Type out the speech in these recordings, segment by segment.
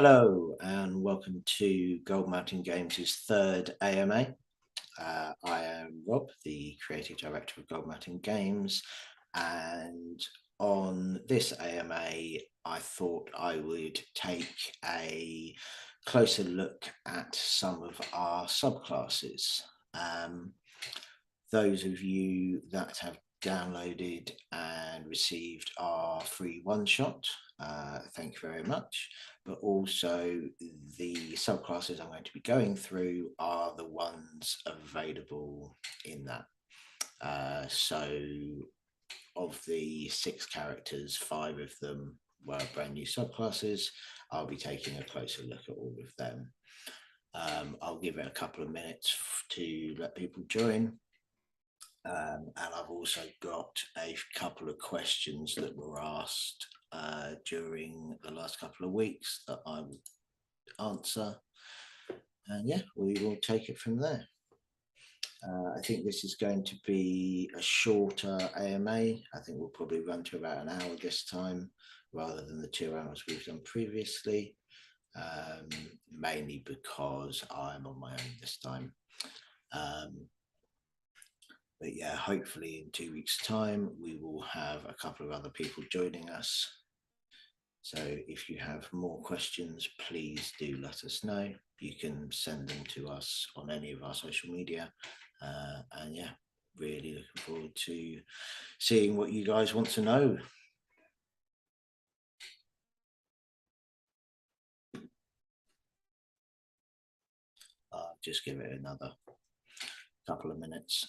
Hello and welcome to Gold Mountain Games' third AMA. I am Rob, the Creative Director of Gold Mountain Games, and on this AMA I thought I would take a closer look at some of our subclasses. Those of you that have downloaded and received our free one-shot, thank you very much. But also the subclasses I'm going to be going through are the ones available in that. So of the 6 characters, 5 of them were brand new subclasses. I'll be taking a closer look at all of them. I'll give it a couple of minutes to let people join. And I've also got a couple of questions that were asked during the last couple of weeks that I will answer. And yeah, we will take it from there. I think this is going to be a shorter AMA. I think we'll probably run to about an hour this time rather than the 2 hours we've done previously, mainly because I'm on my own this time. But yeah, hopefully in 2 weeks' time, we will have a couple of other people joining us. So if you have more questions, please do let us know. You can send them to us on any of our social media. And yeah, really looking forward to seeing what you guys want to know. Just give it another couple of minutes.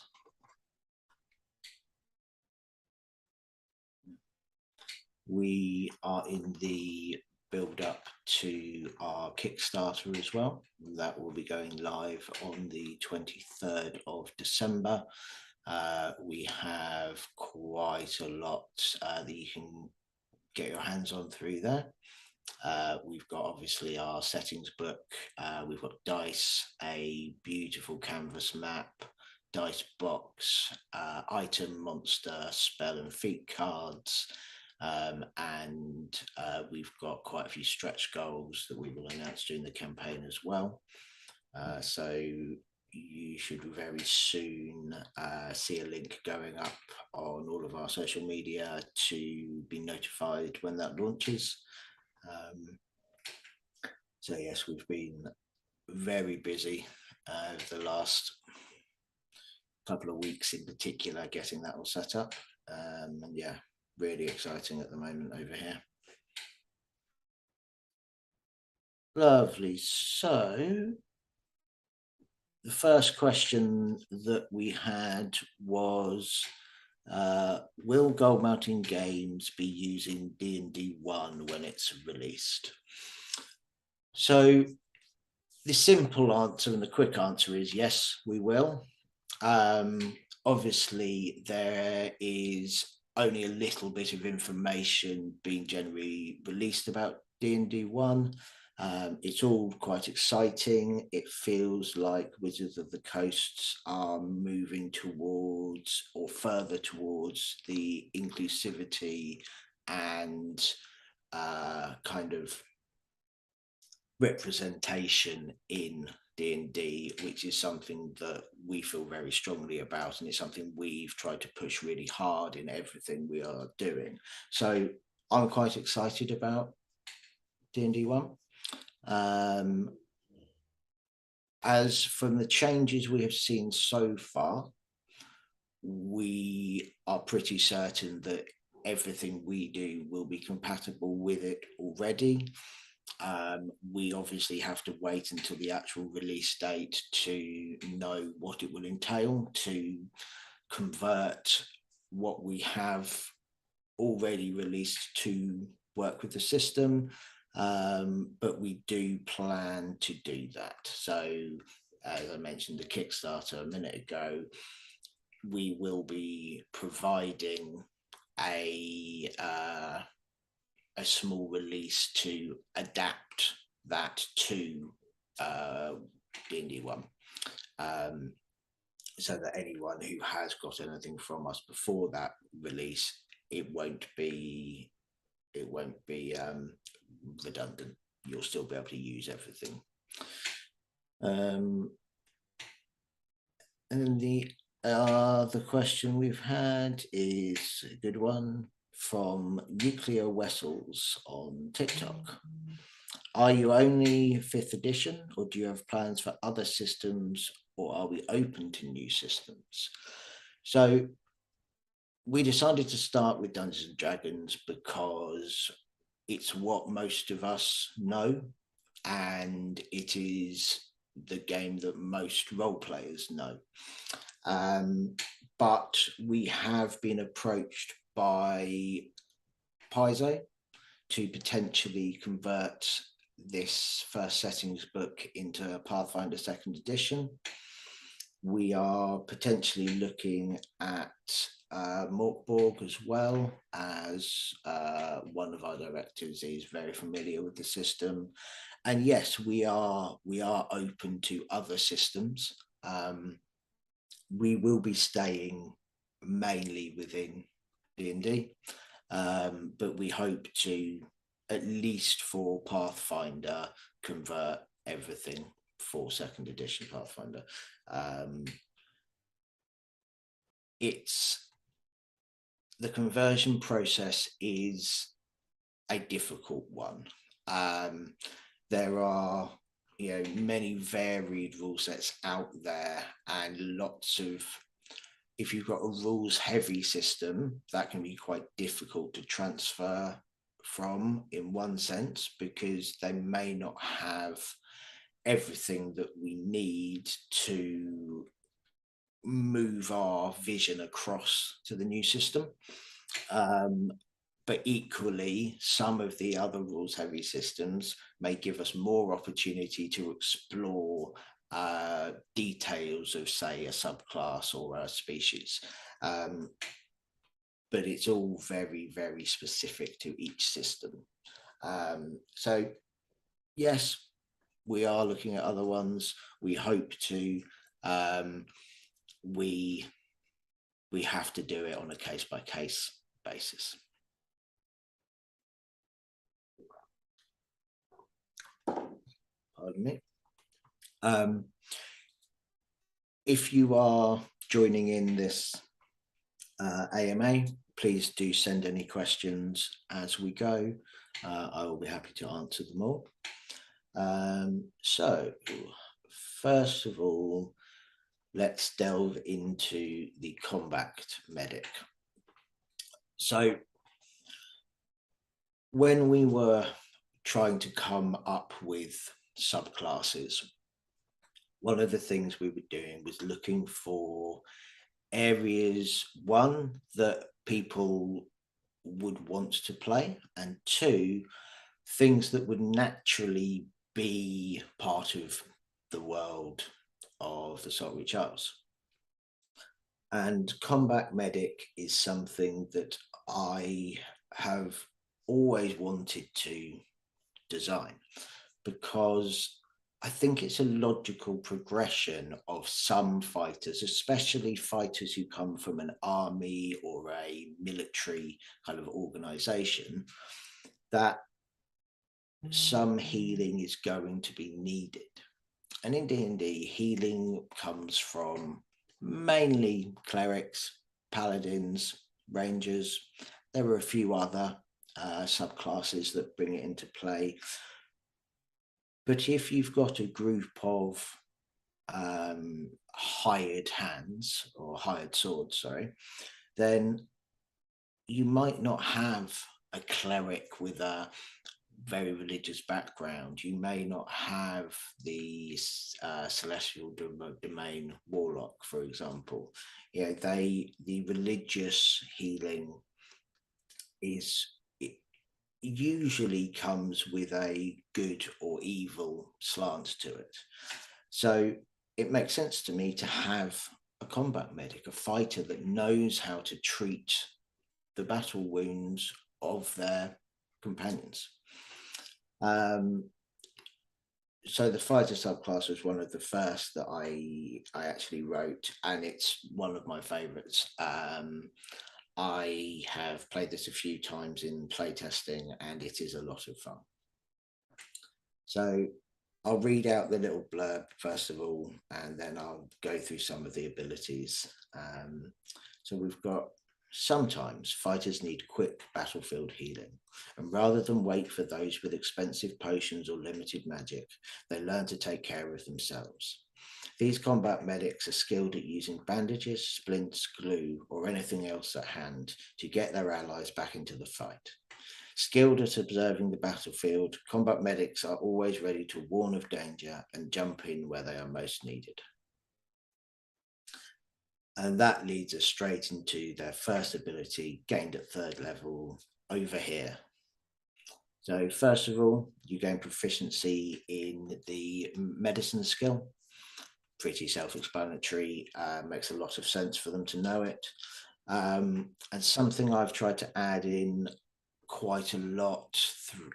We are in the build up to our Kickstarter as well. That will be going live on the 23rd of December. We have quite a lot that you can get your hands on through there. We've got obviously our settings book, we've got dice, a beautiful canvas map, dice box, item, monster, spell and feat cards, and we've got quite a few stretch goals that we will announce during the campaign as well. So you should very soon see a link going up on all of our social media to be notified when that launches. So yes, we've been very busy the last couple of weeks in particular getting that all set up, and yeah, really exciting at the moment over here. Lovely. So the first question that we had was, will Gold Mountain Games be using D&D 1 when it's released? So the simple answer and the quick answer is yes, we will. Obviously, there is only a little bit of information being generally released about D&D 1. It's all quite exciting. It feels like Wizards of the Coasts are moving towards or further towards the inclusivity and kind of representation in D&D, which is something that we feel very strongly about, and it's something we've tried to push really hard in everything we are doing. So I'm quite excited about D&D 1. As from the changes we have seen so far, we are pretty certain that everything we do will be compatible with it already. We obviously have to wait until the actual release date to know what it will entail to convert what we have already released to work with the system. But we do plan to do that. So as I mentioned the Kickstarter a minute ago, we will be providing a small release to adapt that to D&D 1, so that anyone who has got anything from us before that release, it won't be redundant. you'll still be able to use everything. And the question we've had is a good one from Nuclear Wessels on TikTok. Are you only 5th edition, or do you have plans for other systems, or are we open to new systems? So we decided to start with Dungeons and Dragons because it's what most of us know, and it is the game that most role players know. But we have been approached by Paizo to potentially convert this first settings book into Pathfinder 2nd edition. We are potentially looking at Morkborg as well, as one of our directors is very familiar with the system. And yes, we are open to other systems. We will be staying mainly within D&D, but we hope to, at least for Pathfinder, convert everything for 2nd edition Pathfinder. The conversion process is a difficult one. There are many varied rule sets out there, and lots of, if you've got a rules heavy system, that can be quite difficult to transfer from, in one sense, because they may not have everything that we need to move our vision across to the new system. But equally, some of the other rules heavy systems may give us more opportunity to explore details of, say, a subclass or a species. But it's all very, very specific to each system. So yes, we are looking at other ones. We hope to. We have to do it on a case-by-case basis. Pardon me. If you are joining in this AMA, please do send any questions as we go. I will be happy to answer them all. So first of all, let's delve into the combat medic. So when we were trying to come up with subclasses, one of the things we were doing was looking for areas, one, that people would want to play, and two, things that would naturally be part of the world of the Saltreach Isles. And combat medic is something that I have always wanted to design, because I think it's a logical progression of some fighters, especially fighters who come from an army or a military kind of organization, that some healing is going to be needed. And in D&D, healing comes from mainly clerics, paladins, rangers. There are a few other subclasses that bring it into play. But if you've got a group of hired hands, or hired swords, sorry, then you might not have a cleric with a very religious background. You may not have the celestial domain warlock, for example. The religious healing usually comes with a good or evil slant to it. So it makes sense to me to have a combat medic, a fighter that knows how to treat the battle wounds of their companions. So the fighter subclass was one of the first that I actually wrote, and it's one of my favorites. I have played this a few times in playtesting, and it is a lot of fun. So I'll read out the little blurb first of all, and then I'll go through some of the abilities. So we've got sometimes fighters need quick battlefield healing, and rather than wait for those with expensive potions or limited magic, they learn to take care of themselves. These combat medics are skilled at using bandages, splints, glue, or anything else at hand to get their allies back into the fight. Skilled at observing the battlefield, combat medics are always ready to warn of danger and jump in where they are most needed. And that leads us straight into their first ability, gained at 3rd level, over here. So first of all, you gain proficiency in the medicine skill. Pretty self-explanatory, makes a lot of sense for them to know it. And something I've tried to add in quite a lot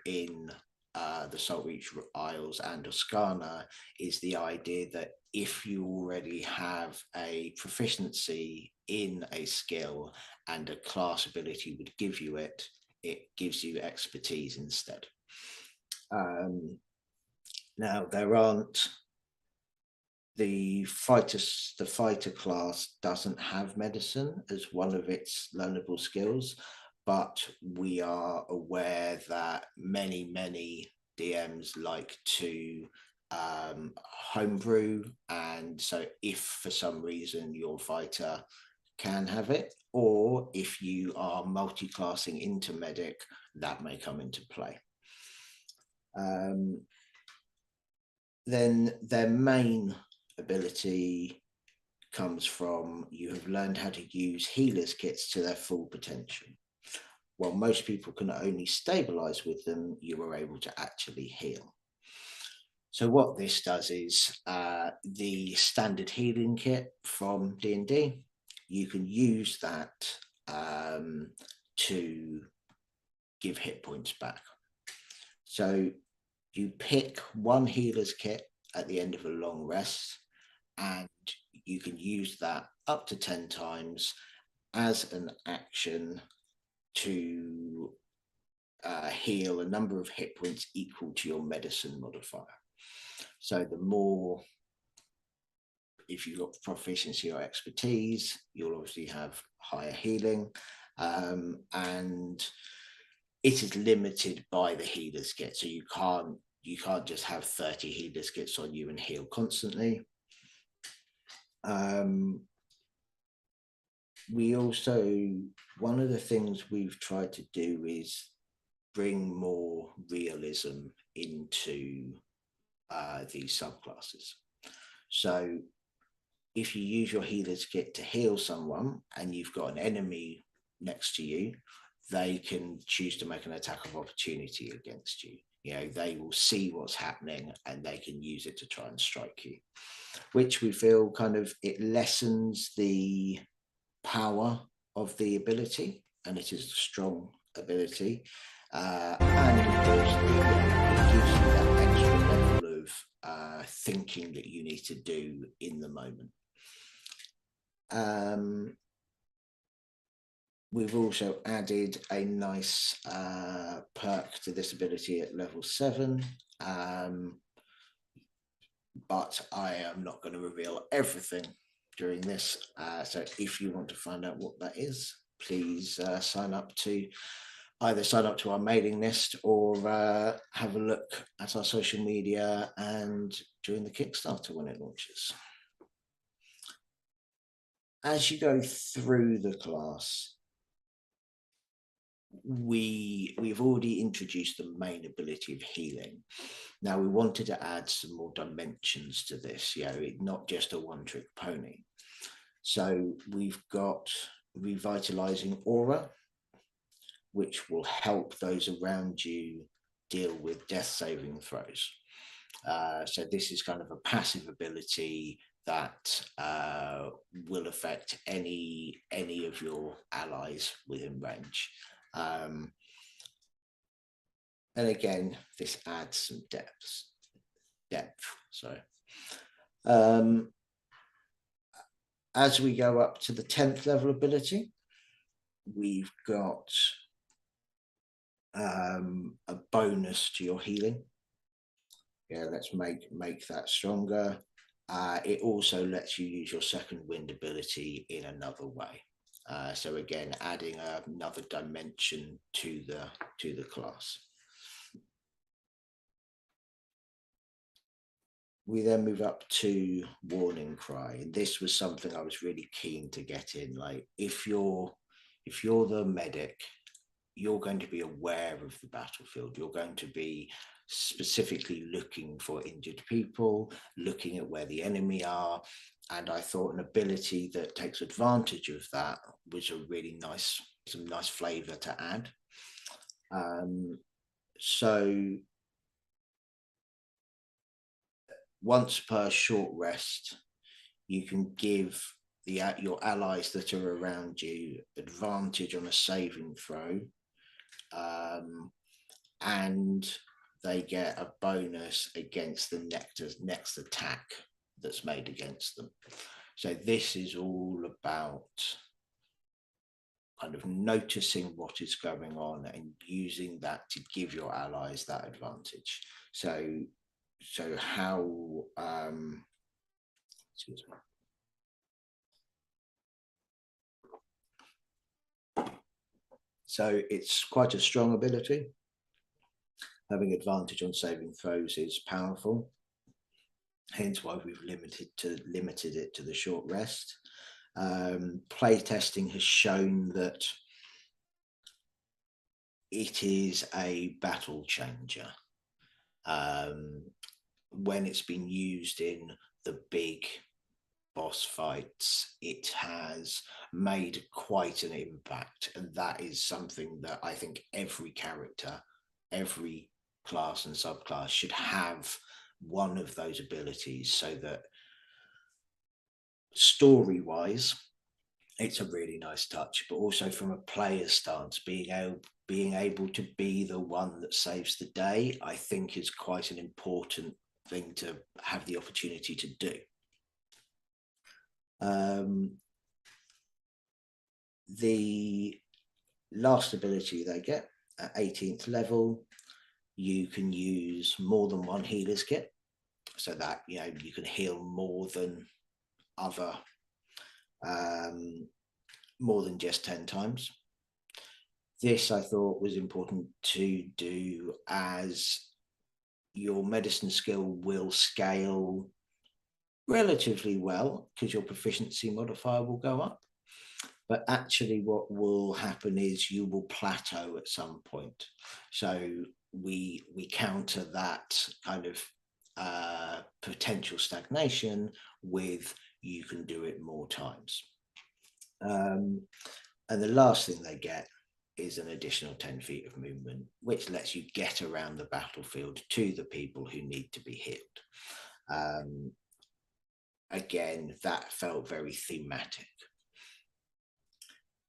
in the Saltreach Isles and Oscana is the idea that if you already have a proficiency in a skill and a class ability would give you it, it gives you expertise instead. Now, there aren't the fighter class doesn't have medicine as one of its learnable skills, but we are aware that many DMs like to homebrew, and so if for some reason your fighter can have it, or if you are multi-classing into medic, that may come into play. Then their main ability comes from you have learned how to use healers kits to their full potential. While most people can only stabilize with them, you are able to actually heal. So what this does is the standard healing kit from D&D, you can use that to give hit points back. So you pick one healer's kit at the end of a long rest, and you can use that up to 10 times as an action to heal a number of hit points equal to your medicine modifier. So the more, if you've got proficiency or expertise, you'll obviously have higher healing, and it is limited by the healer's kit. So you can't just have 30 healer's kits on you and heal constantly. We also, one of the things we've tried to do is bring more realism into these subclasses. So if you use your healer's kit to heal someone and you've got an enemy next to you, they can choose to make an attack of opportunity against you. You know, they will see what's happening and they can use it to try and strike you, which we feel kind of, it lessens the power of the ability, and it is a strong ability. And of course, it gives you that extra level of thinking that you need to do in the moment. We've also added a nice perk to this ability at level 7, but I am not going to reveal everything during this. So if you want to find out what that is, please sign up to our mailing list, or have a look at our social media and join the Kickstarter when it launches. As you go through the class, we've already introduced the main ability of healing. Now we wanted to add some more dimensions to this, you know, not just a one-trick pony. So we've got revitalizing aura, which will help those around you deal with death saving throws. So this is kind of a passive ability that will affect any of your allies within range. And again, this adds some depth. So as we go up to the 10th level ability, we've got a bonus to your healing. Yeah, let's make that stronger. It also lets you use your second wind ability in another way. So again, adding another dimension to the class. We then move up to Warning Cry, and this was something I was really keen to get in. Like, if you're the medic, you're going to be aware of the battlefield. You're going to be specifically looking for injured people, looking at where the enemy are. And I thought an ability that takes advantage of that was a really nice, some nice flavor to add. So once per short rest, you can give your allies that are around you advantage on a saving throw, and they get a bonus against the next attack that's made against them. So this is all about kind of noticing what is going on and using that to give your allies that advantage. So how excuse me. So it's quite a strong ability. Having advantage on saving throws is powerful. Hence why we've limited it to the short rest. Play testing has shown that it is a battle changer. When it's been used in the big boss fights, it has made quite an impact, and that is something that I think every character, every class and subclass should have one of those abilities, so that story wise it's a really nice touch, but also from a player's stance, being able to be the one that saves the day, I think is quite an important thing to have the opportunity to do. The last ability they get at 18th level, you can use more than one healer's kit, so that you can heal more than more than just 10 times. This I thought was important to do, as your medicine skill will scale relatively well because your proficiency modifier will go up. But actually what will happen is you will plateau at some point. So we counter that kind of potential stagnation with you can do it more times. And the last thing they get is an additional 10 feet of movement, which lets you get around the battlefield to the people who need to be healed. Again, that felt very thematic.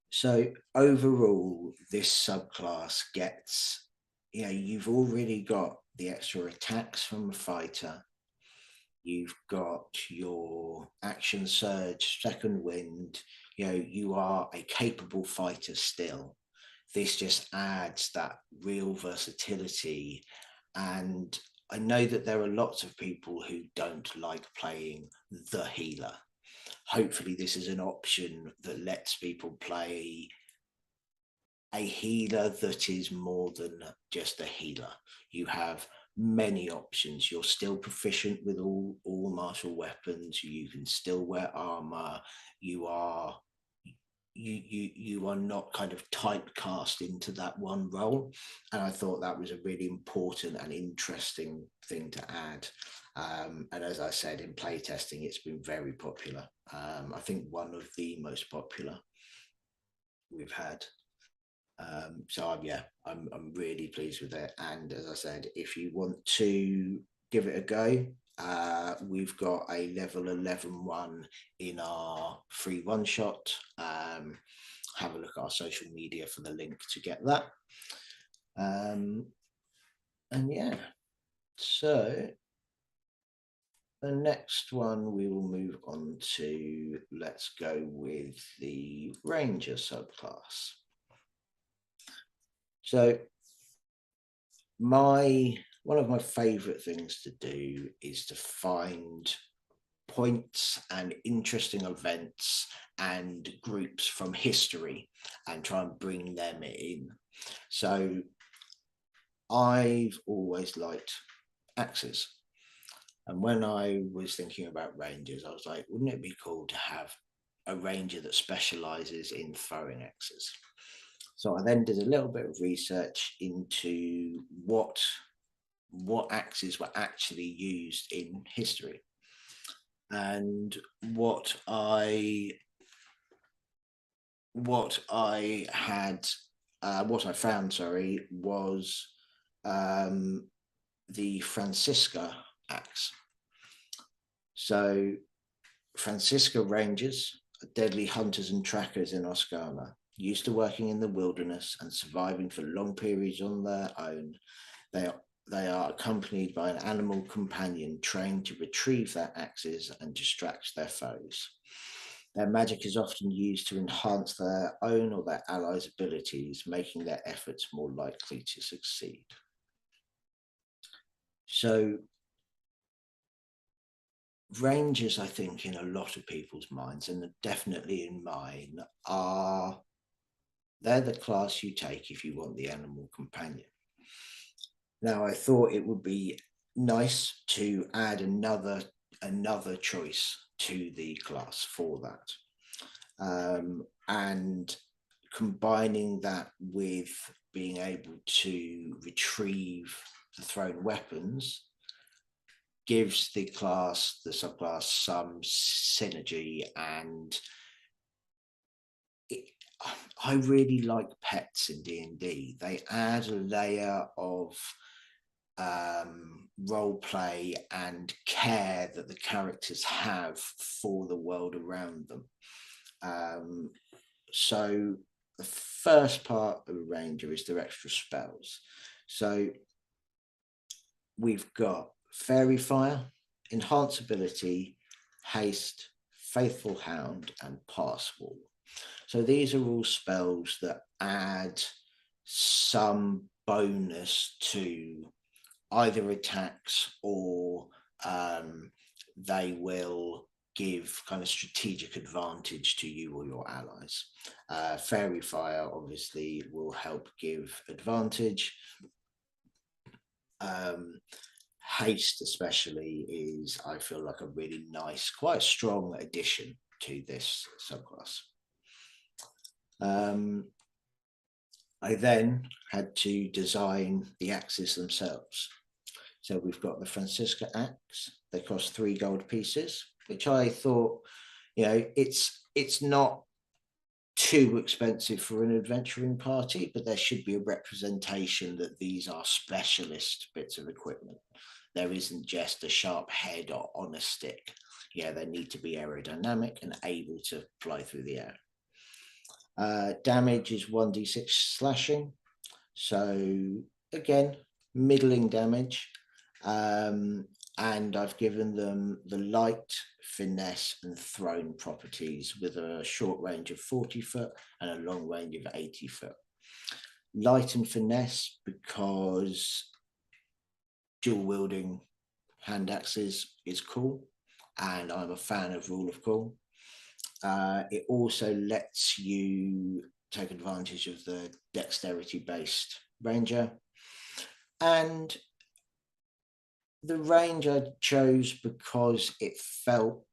So overall, this subclass gets, you've already got the extra attacks from a fighter. You've got your action surge, second wind. You are a capable fighter still. This just adds that real versatility. And I know that there are lots of people who don't like playing the healer. Hopefully this is an option that lets people play a healer that is more than just a healer. You have many options. You're still proficient with all martial weapons. You can still wear armor. You are not kind of typecast into that one role. And I thought that was a really important and interesting thing to add. And as I said, in playtesting, it's been very popular. I think one of the most popular we've had. So I'm really pleased with it. And as I said, if you want to give it a go, we've got a level 11-1 in our free one shot. Have a look at our social media for the link to get that. And yeah, so the next one we will move on to, let's go with the Ranger subclass. So my one of my favorite things to do is to find points and interesting events and groups from history and try and bring them in. So I've always liked axes. And when I was thinking about rangers, I was like, wouldn't it be cool to have a ranger that specializes in throwing axes? So I then did a little bit of research into what axes were actually used in history. And what I found, sorry, was the Francisca axe. So Francisca Rangers are deadly hunters and trackers in Oscana, used to working in the wilderness and surviving for long periods on their own. They are accompanied by an animal companion trained to retrieve their axes and distract their foes. Their magic is often used to enhance their own or their allies' abilities, making their efforts more likely to succeed. So rangers, I think, in a lot of people's minds, and definitely in mine, they're the class you take if you want the animal companion. Now, I thought it would be nice to add another choice to the class for that, and combining that with being able to retrieve the thrown weapons gives the subclass, some synergy. And I really like pets in D&D. They add a layer of role play and care that the characters have for the world around them. So the first part of a ranger is their extra spells. So we've got Fairy Fire, Enhance Ability, Haste, Faithful Hound, and Pass Wall. So these are all spells that add some bonus to either attacks, or they will give kind of strategic advantage to you or your allies. Fairy Fire obviously will help give advantage. Haste especially is, I feel like, a really nice, quite strong addition to this subclass. I then had to design the axes themselves. So we've got the Francisca axe. They cost 3 gold pieces, which I thought, it's not too expensive for an adventuring party, but there should be a representation that these are specialist bits of equipment. There isn't just a sharp head or on a stick. Yeah, they need to be aerodynamic and able to fly through the air. Damage is 1d6 slashing. So again, middling damage. And I've given them the light, finesse, and thrown properties with a short range of 40 foot and a long range of 80 foot. Light and finesse because dual wielding hand axes is cool, and I'm a fan of rule of cool. It also lets you take advantage of the dexterity based ranger, and the range I chose because it felt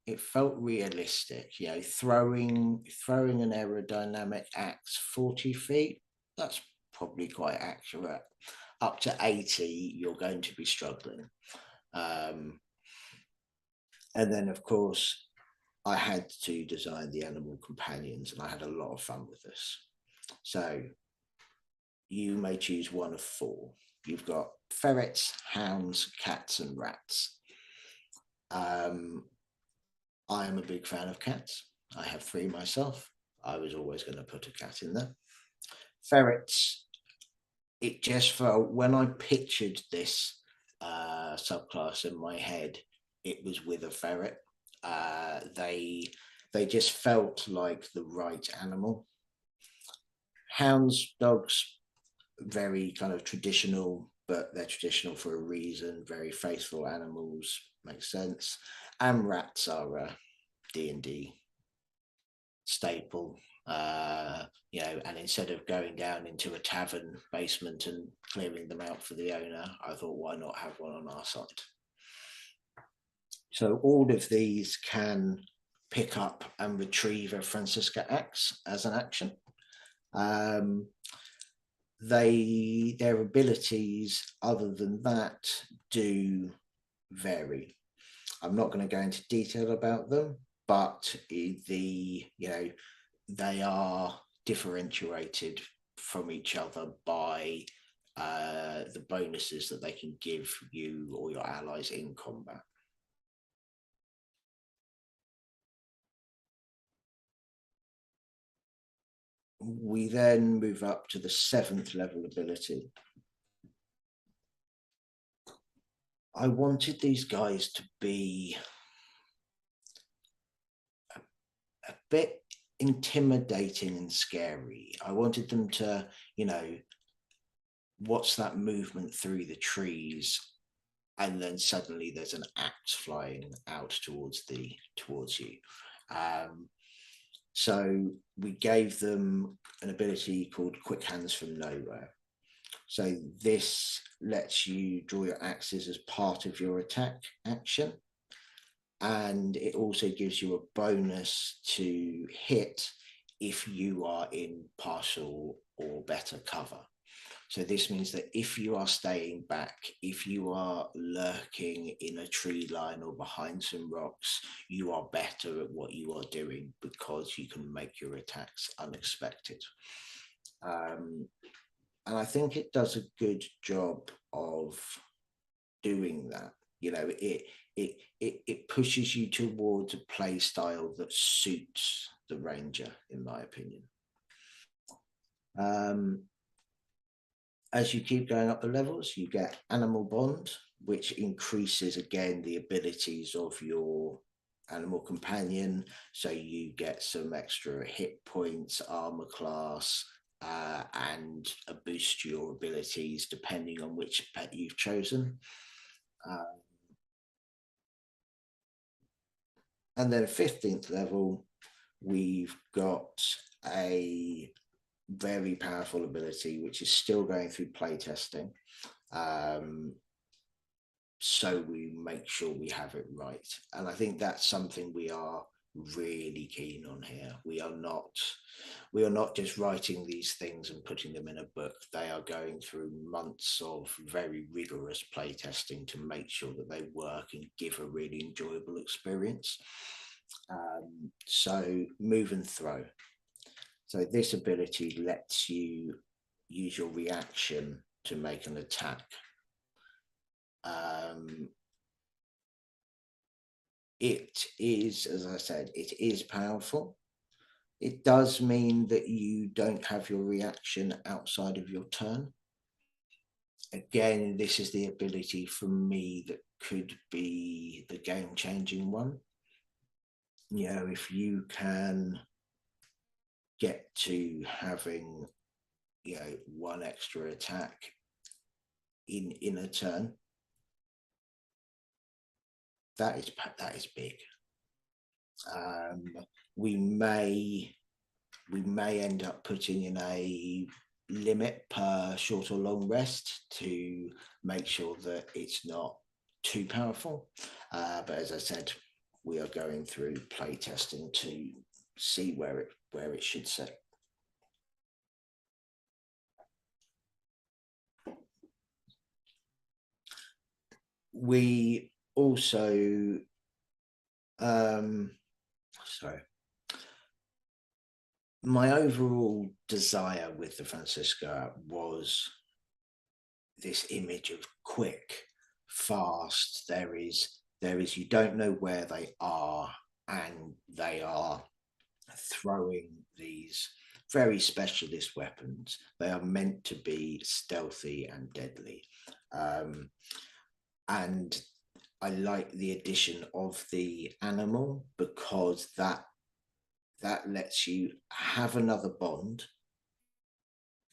realistic. Throwing an aerodynamic axe 40 feet, that's probably quite accurate. Up to 80, you're going to be struggling. And then, of course, I had to design the animal companions, and I had a lot of fun with this. So you may choose one of 4. You've got ferrets, hounds, cats, and rats. I am a big fan of cats. I have 3 myself. I was always going to put a cat in there. Ferrets, it just felt, when I pictured this subclass in my head, it was with a ferret. They just felt like the right animal. Hounds, dogs, very kind of traditional but they're traditional for a reason. Very faithful animals, makes sense. And rats are a D&D staple. And instead of going down into a tavern basement and clearing them out for the owner, I thought, why not have one on our side? So all of these can pick up and retrieve a Francisca axe as an action. Their abilities, other than that, do vary. I'm not going to go into detail about them, but they are differentiated from each other by the bonuses that they can give you or your allies in combat. We then move up to the 7th level ability. I wanted these guys to be a bit intimidating and scary. I wanted them to, what's that movement through the trees? And then suddenly there's an axe flying out towards you. So we gave them an ability called Quick Hands from Nowhere. So this lets you draw your axes as part of your attack action. And it also gives you a bonus to hit if you are in partial or better cover. So this means that if you are staying back, if you are lurking in a tree line or behind some rocks, you are better at what you are doing because you can make your attacks unexpected. And I think it does a good job of doing that. It pushes you towards a play style that suits the ranger, in my opinion. As you keep going up the levels, you get Animal Bond, which increases again the abilities of your animal companion. So you get some extra hit points, armor class, and a boost to your abilities depending on which pet you've chosen. And then 15th level, we've got a very powerful ability, which is still going through playtesting. So we make sure we have it right. And I think that's something we are really keen on here. We are not just writing these things and putting them in a book. They are going through months of very rigorous playtesting to make sure that they work and give a really enjoyable experience. So move and throw. So this ability lets you use your reaction to make an attack. It is, as I said, it is powerful. It does mean that you don't have your reaction outside of your turn. Again, this is the ability for me that could be the game-changing one. If you can get to having, one extra attack in a turn, that is big. We may end up putting in a limit per short or long rest to make sure that it's not too powerful. But as I said, we are going through play testing to see where it should sit. We also my overall desire with the Francisca was this image of quick, fast. There is you don't know where they are, and they are throwing these very specialist weapons. They are meant to be stealthy and deadly. And I like the addition of the animal because that lets you have another bond.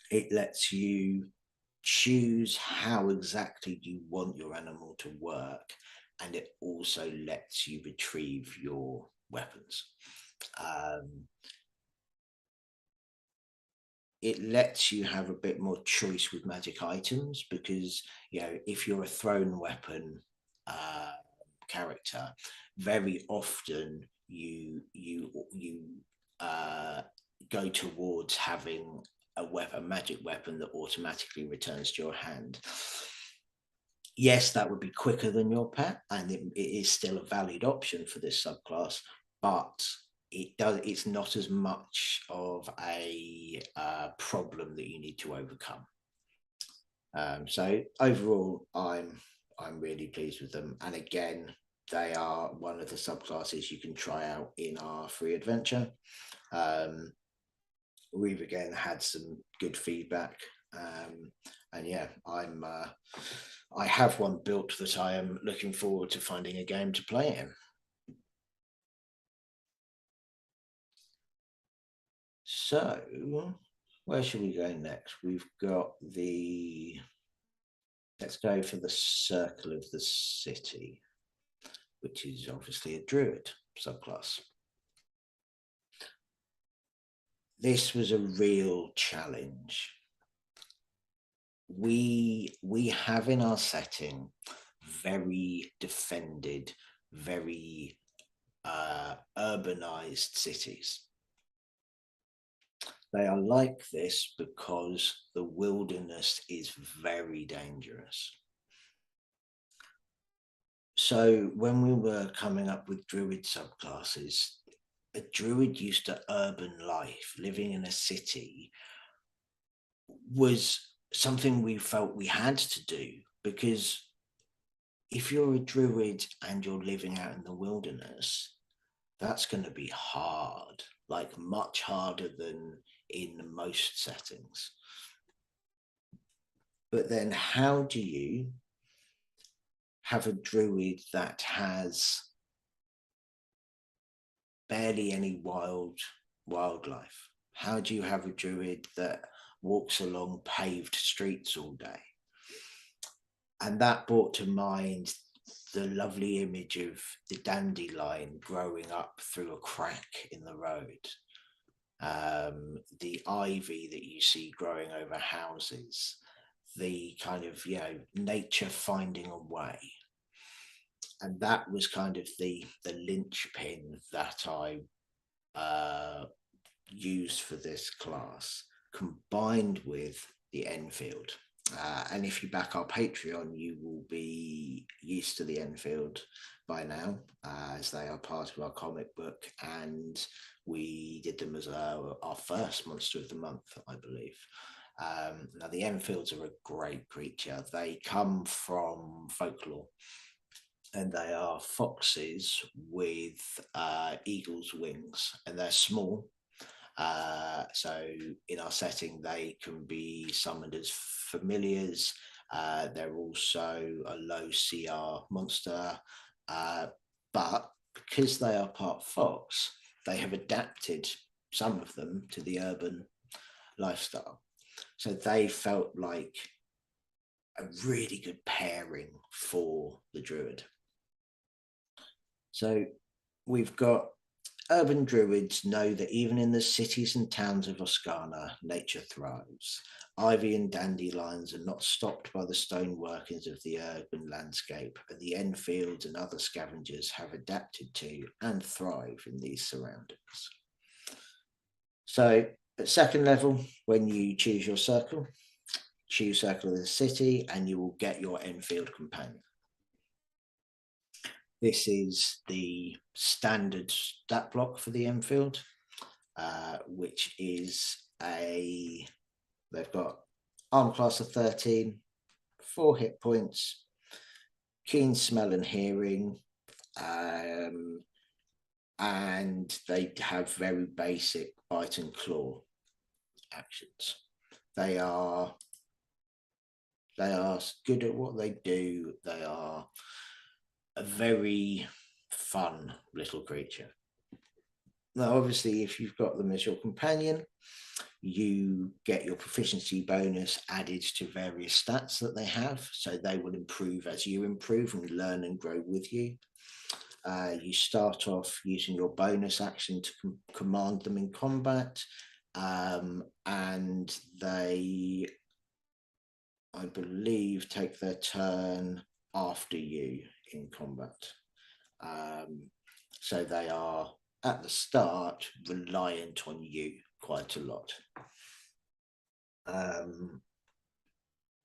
It lets you choose how exactly you want your animal to work, and it also lets you retrieve your weapons. Um, it lets you have a bit more choice with magic items because, if you're a thrown weapon uh, character, very often you uh, go towards having a magic weapon that automatically returns to your hand. Yes, that would be quicker than your pet, and it is still a valid option for this subclass, but it's not as much of a problem that you need to overcome. So overall, I'm really pleased with them, and again, they are one of the subclasses you can try out in our free adventure. We've again had some good feedback, and yeah, I have one built that I am looking forward to finding a game to play in. So where should we go next? We've got let's go for the Circle of the City, which is obviously a druid subclass. This was a real challenge. We have in our setting very defended, very urbanized cities. They are like this because the wilderness is very dangerous. So when we were coming up with druid subclasses, a druid used to urban life, living in a city, was something we felt we had to do, because if you're a druid and you're living out in the wilderness, that's going to be hard, like much harder than in most settings. But then how do you have a druid that has barely any wildlife? How do you have a druid that walks along paved streets all day? And that brought to mind the lovely image of the dandelion growing up through a crack in the road, the ivy that you see growing over houses, the kind of nature finding a way. And that was kind of the linchpin that I used for this class, combined with the Enfield. And if you back our Patreon, you will be used to the Enfield by now, as they are part of our comic book, and we did them as our first Monster of the Month, I believe. Now, the Enfields are a great creature. They come from folklore, and they are foxes with eagle's wings, and they're small. So in our setting, they can be summoned as familiars. They're also a low CR monster, but because they are part fox, they have adapted, some of them, to the urban lifestyle. So they felt like a really good pairing for the druid. So we've got urban druids know that even in the cities and towns of Oscana, nature thrives. Ivy and dandelions are not stopped by the stone workings of the urban landscape, and the Enfields and other scavengers have adapted to and thrive in these surroundings. So at second level, when you choose your circle, choose Circle of the City, and you will get your Enfield companion. This is the standard stat block for the Enfield, which is they've got arm class of 13, 4 hit points, keen smell and hearing, and they have very basic bite and claw actions. They are good at what they do. They are a very fun little creature. Now, obviously, if you've got them as your companion, you get your proficiency bonus added to various stats that they have. So they will improve as you improve and learn and grow with you. You start off using your bonus action to command them in combat. And they, I believe, take their turn after you in combat. So they are at the start reliant on you quite a lot.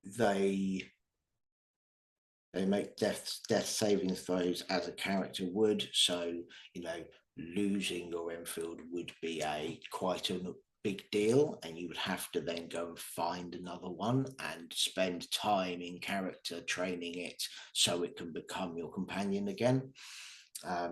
They make death saving throws as a character would. So, you know, losing your Enfield would be quite a big deal, and you would have to then go and find another one and spend time in character training it so it can become your companion again.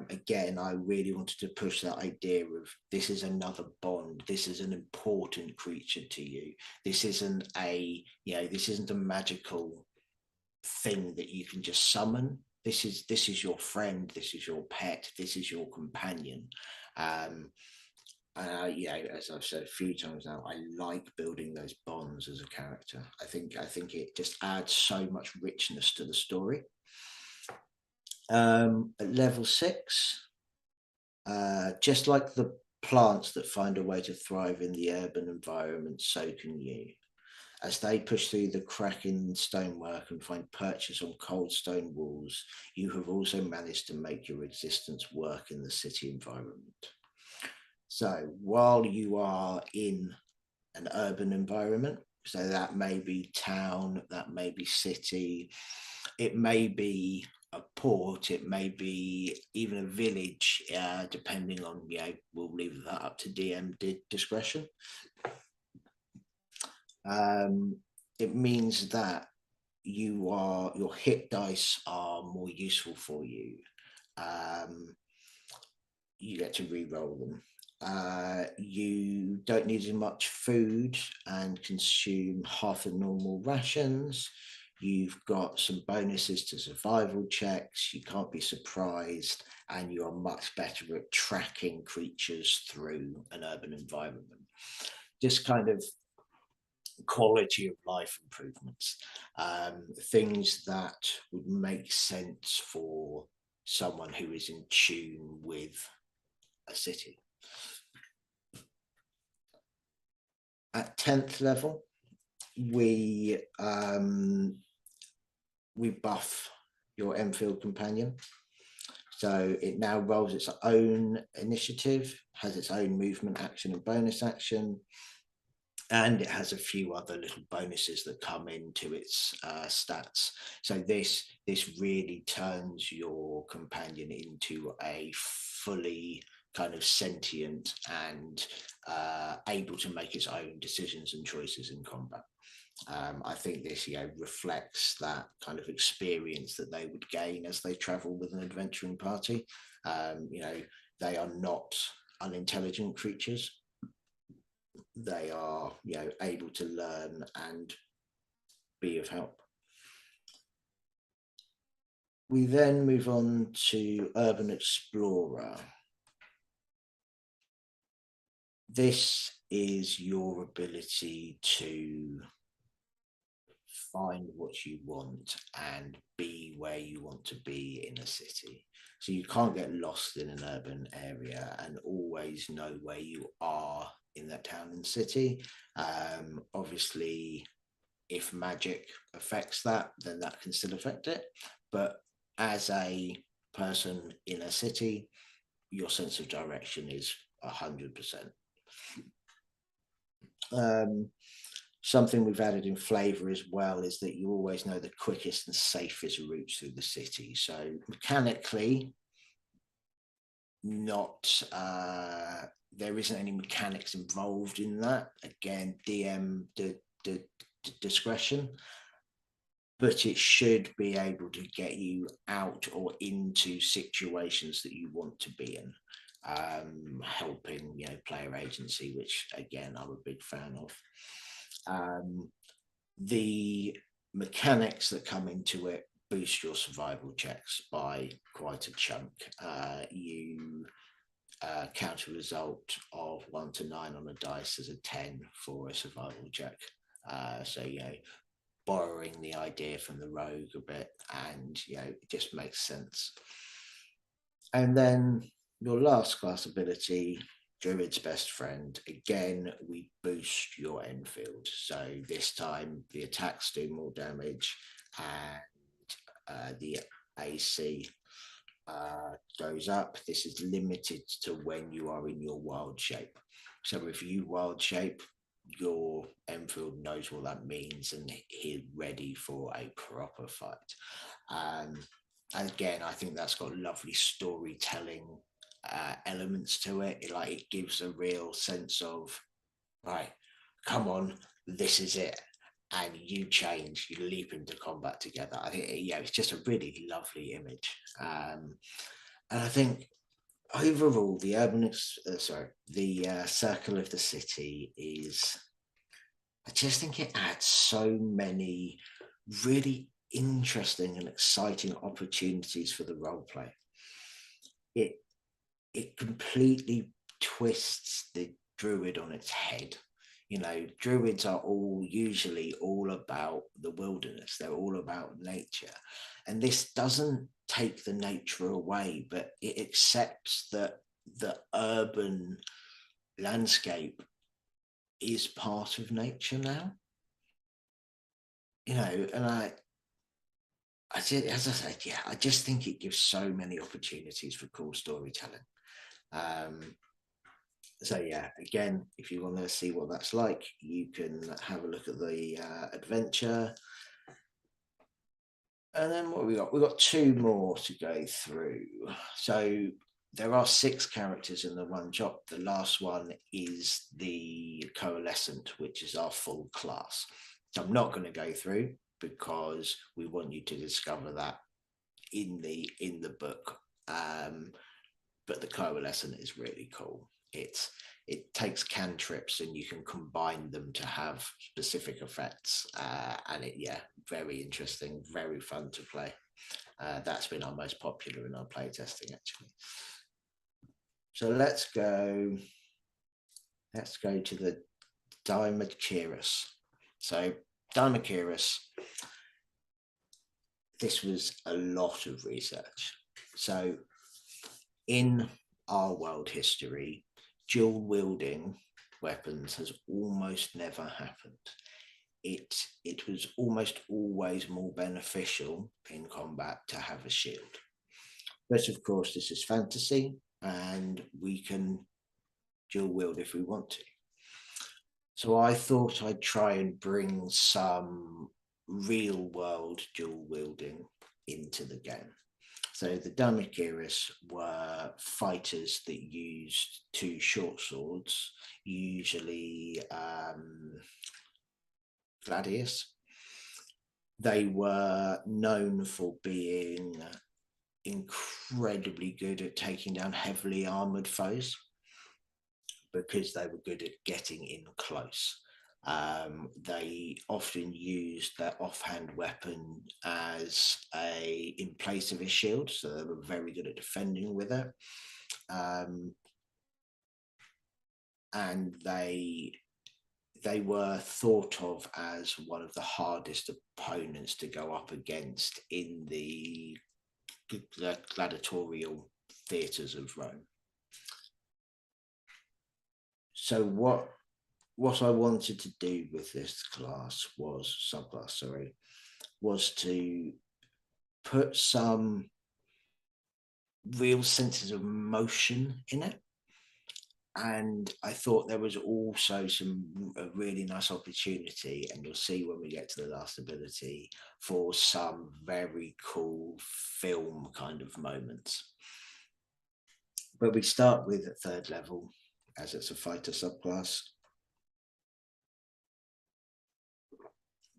Again, I really wanted to push that idea of this is another bond. This is an important creature to you. This isn't this isn't a magical thing that you can just summon. This is your friend. This is your pet. This is your companion. As I've said a few times now, I like building those bonds as a character. I think it just adds so much richness to the story. At level 6, just like the plants that find a way to thrive in the urban environment, so can you. As they push through the crack in stonework and find purchase on cold stone walls, you have also managed to make your existence work in the city environment. So while you are in an urban environment, so that may be town, that may be city, it may be a port, it may be even a village, depending on, we'll leave that up to DM discretion. It means that your hit dice are more useful for you. You get to re-roll them. You don't need as much food and consume half the normal rations. You've got some bonuses to survival checks. You can't be surprised, and you are much better at tracking creatures through an urban environment. Just kind of quality of life improvements, things that would make sense for someone who is in tune with a city. At 10th level, we buff your Enfield companion. So it now rolls its own initiative, has its own movement action and bonus action, and it has a few other little bonuses that come into its stats. So this really turns your companion into a fully kind of sentient and able to make its own decisions and choices in combat. I think this reflects that kind of experience that they would gain as they travel with an adventuring party. They are not unintelligent creatures. They are able to learn and be of help. We then move on to Urban Explorer. This is your ability to find what you want and be where you want to be in a city. So you can't get lost in an urban area and always know where you are in that town and city. Obviously, if magic affects that, then that can still affect it. But as a person in a city, your sense of direction is 100%. Something we've added in flavor as well is that you always know the quickest and safest routes through the city. So mechanically, there isn't any mechanics involved in that. Again, DM discretion, but it should be able to get you out or into situations that you want to be in, helping player agency, which again I'm a big fan of. The mechanics that come into it boost your survival checks by quite a chunk. You counter result of 1 to 9 on a dice as a 10 for a survival check. So, borrowing the idea from the rogue a bit, and it just makes sense. And then your last class ability, Druid's Best Friend. Again, we boost your Enfield. So this time the attacks do more damage, and the AC goes up. This is limited to when you are in your wild shape. So if you wild shape, your Enfield knows what that means, and he's ready for a proper fight. Again, I think that's got lovely storytelling elements to it. It gives a real sense of, right, come on, this is it. And you change, you leap into combat together. I think, it's just a really lovely image. And I think overall, the Circle of the City is, I just think it adds so many really interesting and exciting opportunities for the role play. It completely twists the druid on its head. Druids are usually all about the wilderness. They're all about nature. And this doesn't take the nature away, but it accepts that the urban landscape is part of nature now. And as I said, I just think it gives so many opportunities for cool storytelling. So again, if you want to see what that's like, you can have a look at the adventure. And then what we got? We've got 2 more to go through. So there are 6 characters in the one shot. The last one is the Coalescent, which is our full class. So I'm not going to go through, because we want you to discover that in the book. But the Coalescent is really cool. It takes cantrips and you can combine them to have specific effects, and very interesting, very fun to play. That's been our most popular in our play testing, actually. So let's go to the Dimachirus. So Dimachirus, this was a lot of research. So in our world history, dual wielding weapons has almost never happened. It was almost always more beneficial in combat to have a shield. But of course, this is fantasy, and we can dual wield if we want to. So I thought I'd try and bring some real world dual wielding into the game. So the Damakiris were fighters that used 2 short swords, usually Gladius. They were known for being incredibly good at taking down heavily armored foes, because they were good at getting in close. They often used their offhand weapon in place of a shield, so they were very good at defending with it. And they were thought of as one of the hardest opponents to go up against in the gladiatorial theatres of Rome. So what I wanted to do with this subclass, was to put some real senses of motion in it. And I thought there was also a really nice opportunity, and you'll see when we get to the last ability, for some very cool film kind of moments. But we start with at 3rd level, as it's a fighter subclass.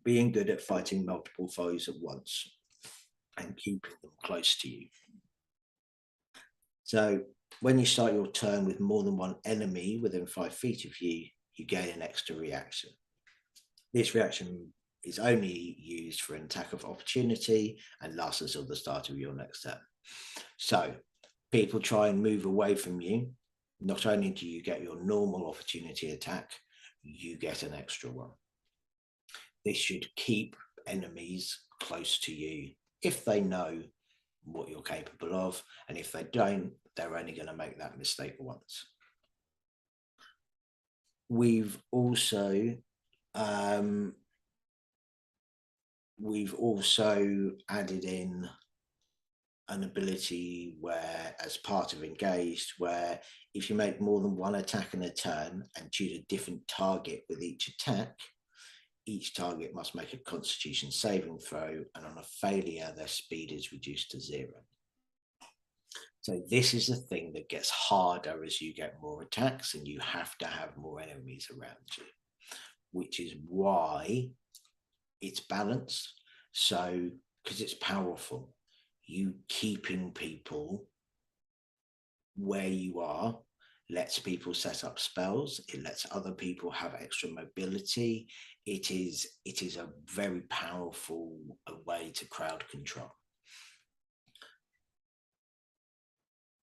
Being good at fighting multiple foes at once and keeping them close to you. So when you start your turn with more than one enemy within 5 feet of you, you gain an extra reaction. This reaction is only used for an attack of opportunity and lasts until the start of your next turn. So people try and move away from you. Not only do you get your normal opportunity attack, you get an extra one. This should keep enemies close to you if they know what you're capable of, and if they don't, they're only going to make that mistake once. We've also um, added in an ability where, as part of engaged, where if you make more than one attack in a turn and choose a different target with each target must make a Constitution saving throw, and on a failure, their speed is reduced to 0. So this is the thing that gets harder as you get more attacks and you have to have more enemies around you, which is why it's balanced. So, because it's powerful, you keeping people where you are lets people set up spells. It lets other people have extra mobility. It is a very powerful way to crowd control.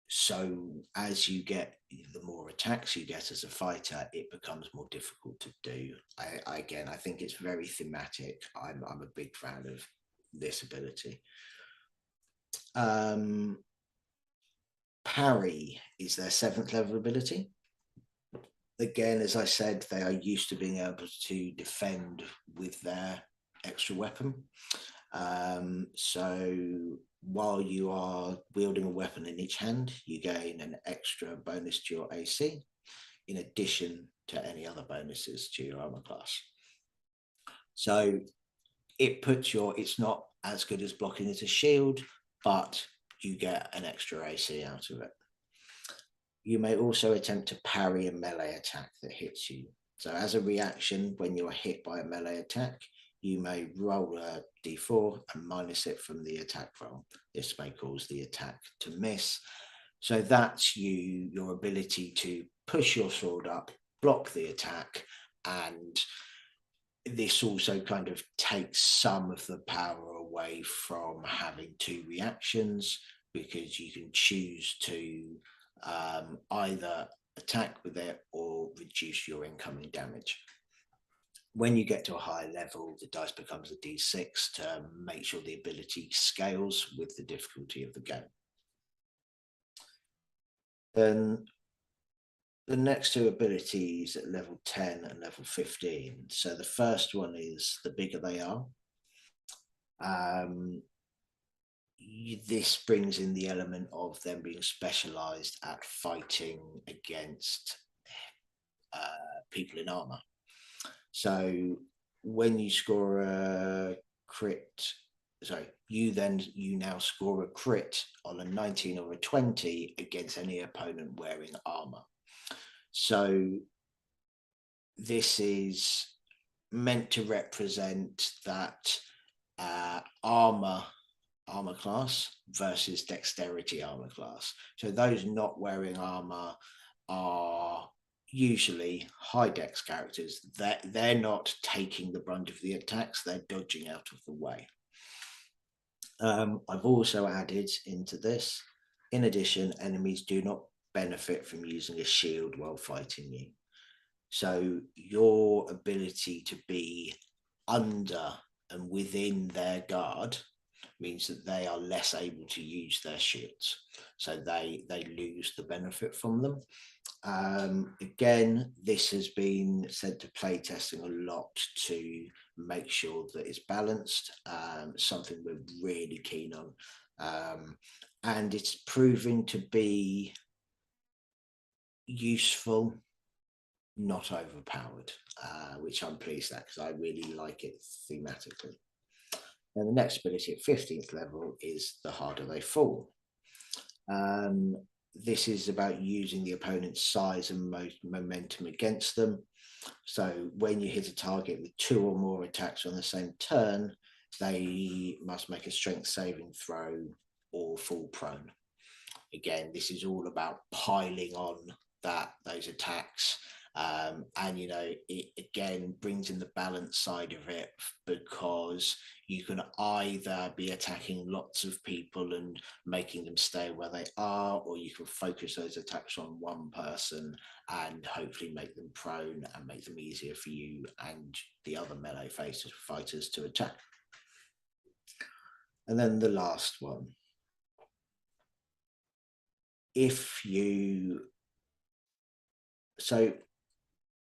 So as you get, the more attacks you get as a fighter, it becomes more difficult to do. I think it's very thematic. I'm a big fan of this ability. Parry is their 7th level ability. Again, as I said, they are used to being able to defend with their extra weapon. So while you are wielding a weapon in each hand, you gain an extra bonus to your AC, in addition to any other bonuses to your armor class. So it's not as good as blocking as a shield, but you get an extra AC out of it. You may also attempt to parry a melee attack that hits you. So as a reaction, when you are hit by a melee attack, you may roll a d4 and minus it from the attack roll. This may cause the attack to miss. So that's your ability to push your sword up, block the attack, and this also kind of takes some of the power away from having 2 reactions, because you can choose to either attack with it or reduce your incoming damage. When you get to a higher level, the dice becomes a d6 to make sure the ability scales with the difficulty of the game. Then the next 2 abilities at level 10 and level 15. So the first one is the bigger they are. This brings in the element of them being specialized at fighting against people in armor. So when you score a crit, you now score a crit on a 19 or a 20 against any opponent wearing armor. So this is meant to represent that armor class versus dexterity armor class. So those not wearing armor are usually high dex characters. They're not taking the brunt of the attacks, they're dodging out of the way. I've also added into this, in addition, enemies do not benefit from using a shield while fighting you. So your ability to be under and within their guard means that they are less able to use their shields. So they lose the benefit from them. Again, this has been sent to playtesting a lot to make sure that it's balanced, something we're really keen on. And it's proving to be useful, not overpowered, which I'm pleased at because I really like it thematically. Then the next ability at 15th level is the harder they fall. This is about using the opponent's size and momentum against them. So when you hit a target with 2 or more attacks on the same turn, they must make a strength saving throw or fall prone. Again, this is all about piling on those attacks And it again brings in the balance side of it, because you can either be attacking lots of people and making them stay where they are, or you can focus those attacks on one person and hopefully make them prone and make them easier for you and the other melee fighters to attack. And then the last one, if you so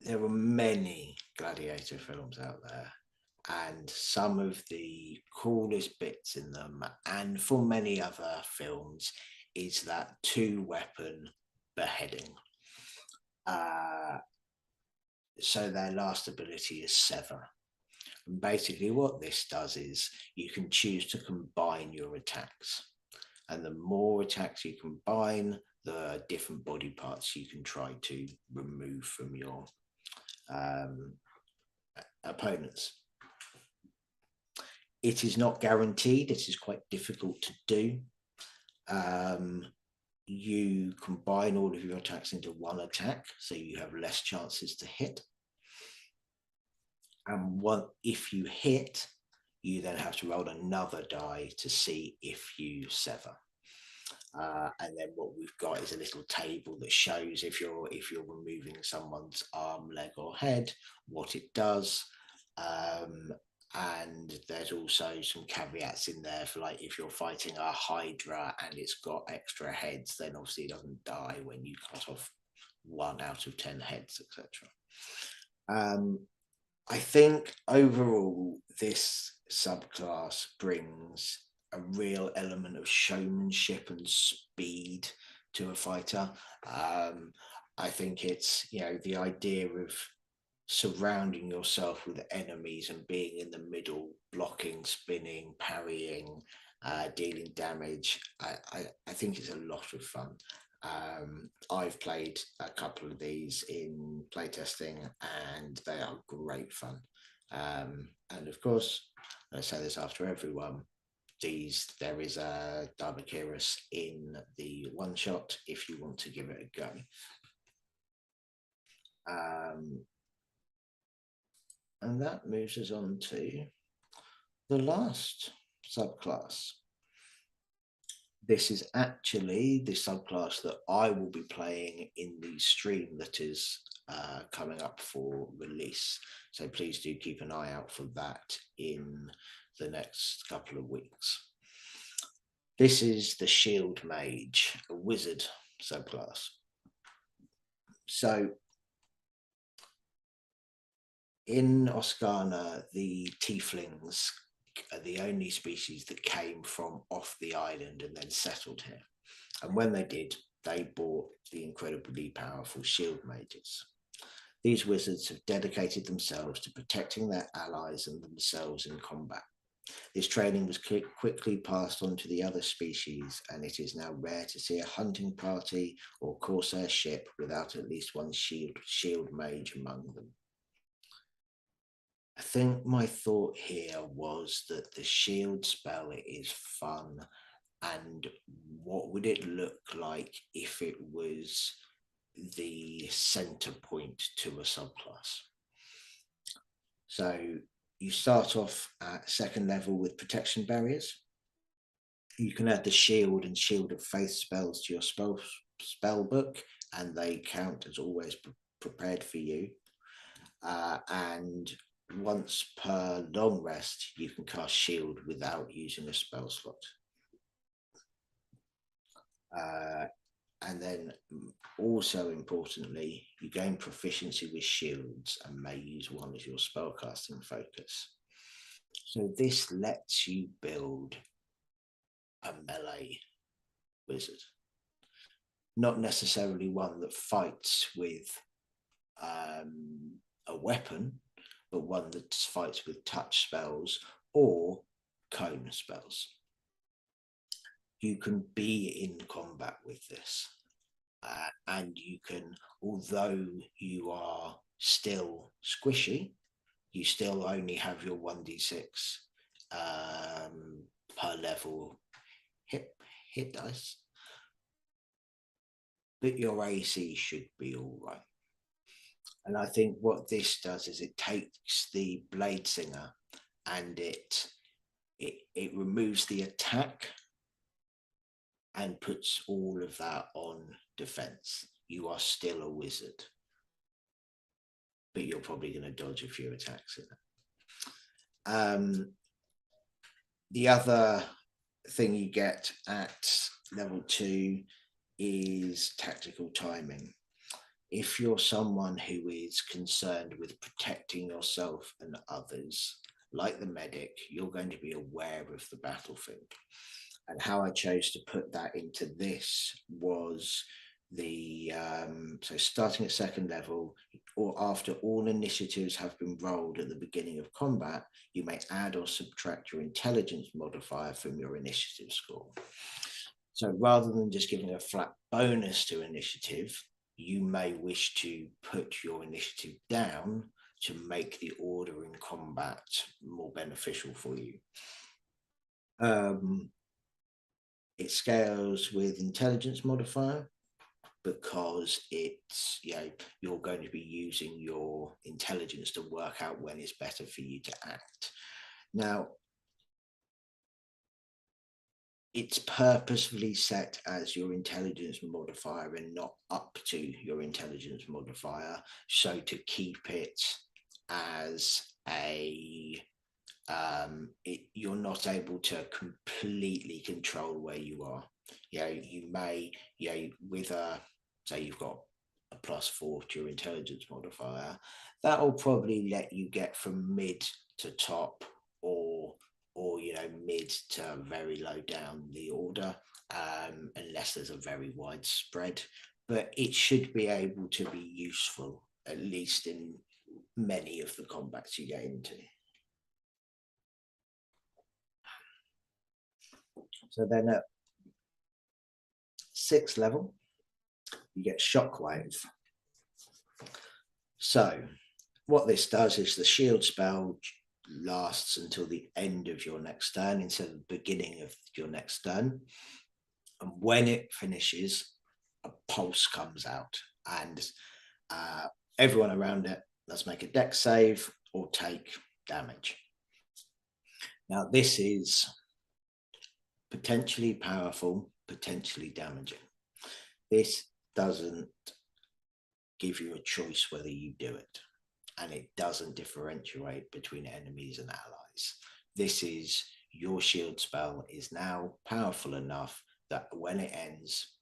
there are many gladiator films out there, and some of the coolest bits in them, and for many other films, is that two-weapon beheading. So their last ability is Sever. And basically what this does is you can choose to combine your attacks. And the more attacks you combine, the different body parts you can try to remove from your opponents. It is not guaranteed. It is quite difficult to do. You combine all of your attacks into one attack, so you have less chances to hit. And if you hit, you then have to roll another die to see if you sever. And then what we've got is a little table that shows if you're removing someone's arm, leg, or head, what it does. And there's also some caveats in there for, like, if you're fighting a hydra and it's got extra heads, then obviously it doesn't die when you cut off 1 out of 10 heads, etc. I think overall this subclass brings a real element of showmanship and speed to a fighter. I think it's, the idea of surrounding yourself with enemies and being in the middle, blocking, spinning, parrying, dealing damage. I think it's a lot of fun. I've played a couple of these in playtesting, and they are great fun. And of course, I say this after everyone, there is a Diamond in the one shot if you want to give it a go. And that moves us on to the last subclass. This is actually the subclass that I will be playing in the stream that is coming up for release. So please do keep an eye out for that in the next couple of weeks. This is the Shield Mage, a wizard subclass. So in Oscana, the tieflings are the only species that came from off the island and then settled here. And when they did, they bought the incredibly powerful shield mages. These wizards have dedicated themselves to protecting their allies and themselves in combat. This training was quickly passed on to the other species, and it is now rare to see a hunting party or corsair ship without at least one shield mage among them. I think my thought here was that the shield spell is fun, and what would it look like if it was the center point to a subclass? So you start off at second level with protection barriers. You can add the shield and shield of faith spells to your spell book, and they count as always prepared for you. And once per long rest, you can cast shield without using a spell slot. And then also importantly, you gain proficiency with shields and may use one as your spellcasting focus. So this lets you build a melee wizard. Not necessarily one that fights with a weapon, but one that fights with touch spells or cone spells. You can be in combat with this, and you can, although you are still squishy, you still only have your 1d6 per level hit dice, but your AC should be all right. And I think what this does is it takes the Blade Singer and it removes the attack and puts all of that on defense. You are still a wizard, but you're probably going to dodge a few attacks in it. The other thing you get at level 2 is tactical timing. If you're someone who is concerned with protecting yourself and others, like the medic, you're going to be aware of the battlefield. And how I chose to put that into this was the so starting at second level, or after all initiatives have been rolled at the beginning of combat, you may add or subtract your intelligence modifier from your initiative score. So rather than just giving a flat bonus to initiative, you may wish to put your initiative down to make the order in combat more beneficial for you. It scales with intelligence modifier because it's, you're going to be using your intelligence to work out when it's better for you to act. Now, it's purposefully set as your intelligence modifier and not up to your intelligence modifier, so to keep it as a you're not able to completely control where you are. You may, with a, say you've got a +4 to your intelligence modifier, that will probably let you get from mid to top, or mid to very low down the order, unless there's a very wide spread. But it should be able to be useful, at least in many of the combats you get into. So then at 6th level, you get Shockwave. So what this does is the shield spell lasts until the end of your next turn instead of the beginning of your next turn. And when it finishes, a pulse comes out, and everyone around it, let's make a dex save or take damage. Now, this is potentially powerful, potentially damaging. This doesn't give you a choice whether you do it, and it doesn't differentiate between enemies and allies. This is your shield spell is now powerful enough that when it ends,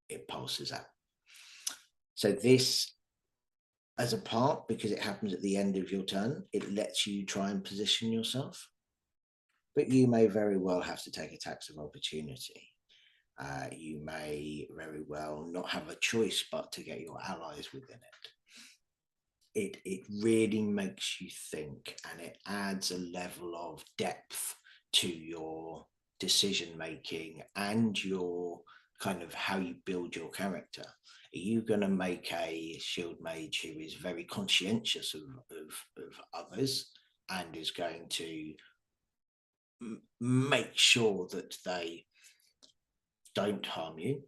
it pulses out. So this, as a part, because it happens at the end of your turn, it lets you try and position yourself, but you may very well have to take attacks of opportunity. You may very well not have a choice but to get your allies within it. It really makes you think, and it adds a level of depth to your decision making and your kind of how you build your character. Are you going to make a shield mage who is very conscientious of others and is going to make sure that they don't harm you?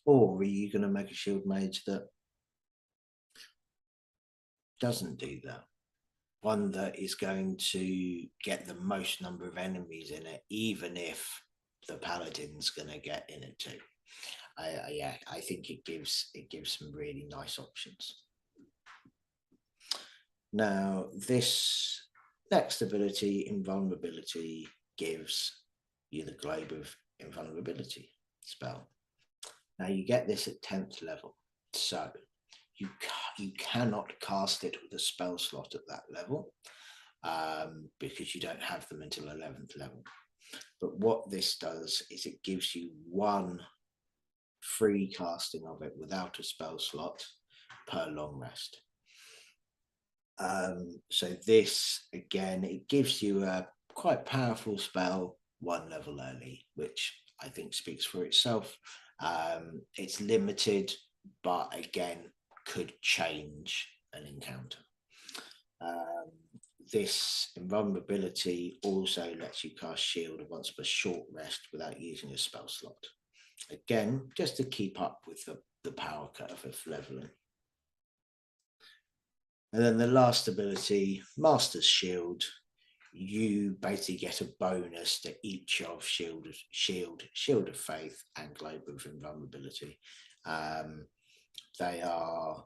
Or are you going to make a shield mage that doesn't do that? One that is going to get the most number of enemies in it, even if the paladin's going to get in it too. I think it gives some really nice options. Now, this next ability, Invulnerability, gives you the Globe of Invulnerability spell. Now, you get this at 10th level, so you cannot cast it with a spell slot at that level, because you don't have them until 11th level. But what this does is it gives you one free casting of it without a spell slot per long rest. So this, again, it gives you a quite powerful spell one level early, which I think speaks for itself. It's limited, but again, could change an encounter. This Invulnerability also lets you cast Shield once per short rest without using a spell slot. Again, just to keep up with the power curve of leveling. And then the last ability, Master's Shield, you basically get a bonus to each of Shield of Faith, and Global of Invulnerability. They are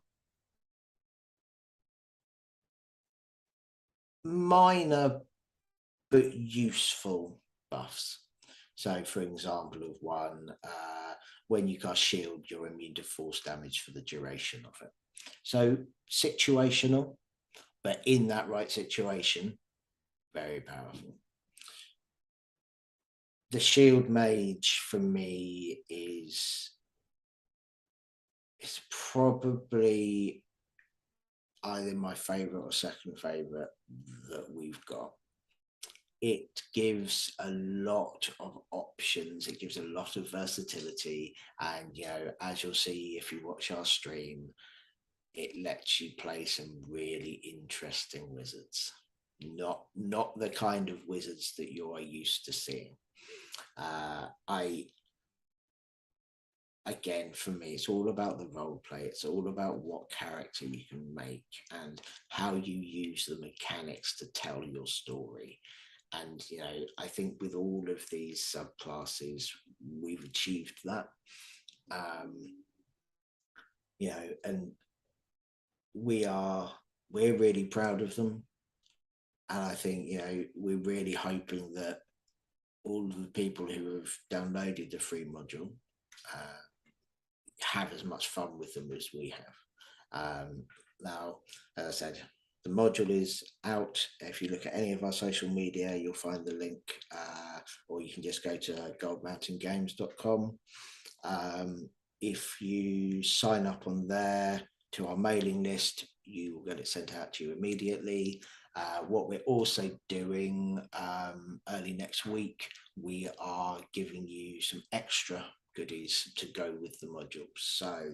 minor but useful buffs. So, for example, of one, when you cast Shield, you're immune to force damage for the duration of it. So, situational, but in that right situation, very powerful. The Shield Mage for me is it's probably either my favorite or second favorite that we've got. It gives a lot of options. It gives a lot of versatility. And, you know, as you'll see if you watch our stream, it lets you play some really interesting wizards. Not the kind of wizards that you are used to seeing. Again, for me, it's all about the role play. It's all about what character you can make and how you use the mechanics to tell your story. And, you know, I think with all of these subclasses, we've achieved that. You know, and we're really proud of them. And I think, you know, we're really hoping that all of the people who have downloaded the free module have as much fun with them as we have. Now, as I said, the module is out. If you look at any of our social media, you'll find the link, or you can just go to goldmountaingames.com. If you sign up on there to our mailing list, you will get it sent out to you immediately. What we're also doing early next week, we are giving you some extra goodies to go with the module. So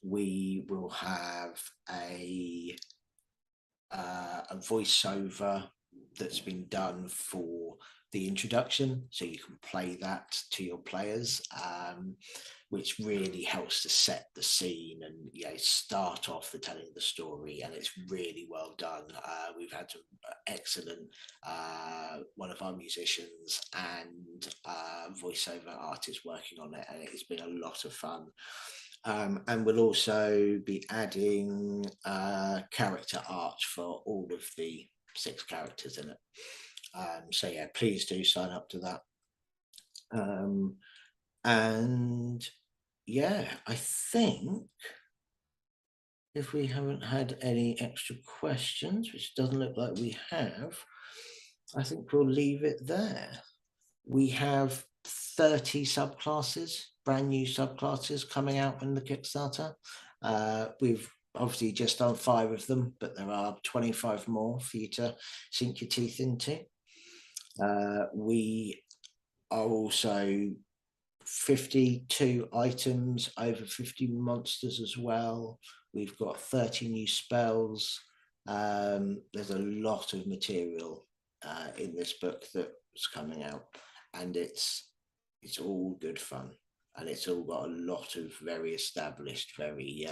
we will have a voiceover that's been done for the introduction, so you can play that to your players, which really helps to set the scene and, you know, start off the telling of the story. And it's really well done. We've had some excellent one of our musicians and voiceover artists working on it, and it has been a lot of fun. And we'll also be adding character art for all of the 6 characters in it. So yeah, please do sign up to that. And yeah, I think if we haven't had any extra questions, which doesn't look like we have, I think we'll leave it there. We have 30 subclasses, brand new subclasses coming out in the Kickstarter. We've obviously just done 5 of them, but there are 25 more for you to sink your teeth into. We are also 52 items, over 50 monsters as well. We've got 30 new spells. There's a lot of material in this book that's coming out, and it's all good fun, and it's all got a lot of very established, very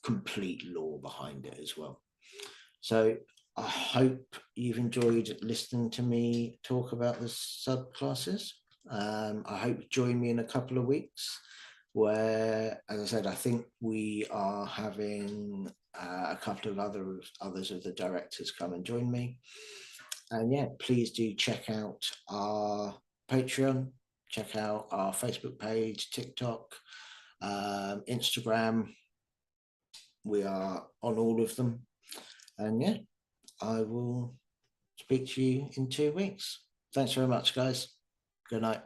complete lore behind it as well. So I hope you've enjoyed listening to me talk about the subclasses. I hope you join me in a couple of weeks where, as I said, I think we are having a couple of others of the directors come and join me. And yeah, please do check out our Patreon, check out our Facebook page, TikTok, Instagram. We are on all of them. And yeah, I will speak to you in 2 weeks. Thanks very much, guys. Good night.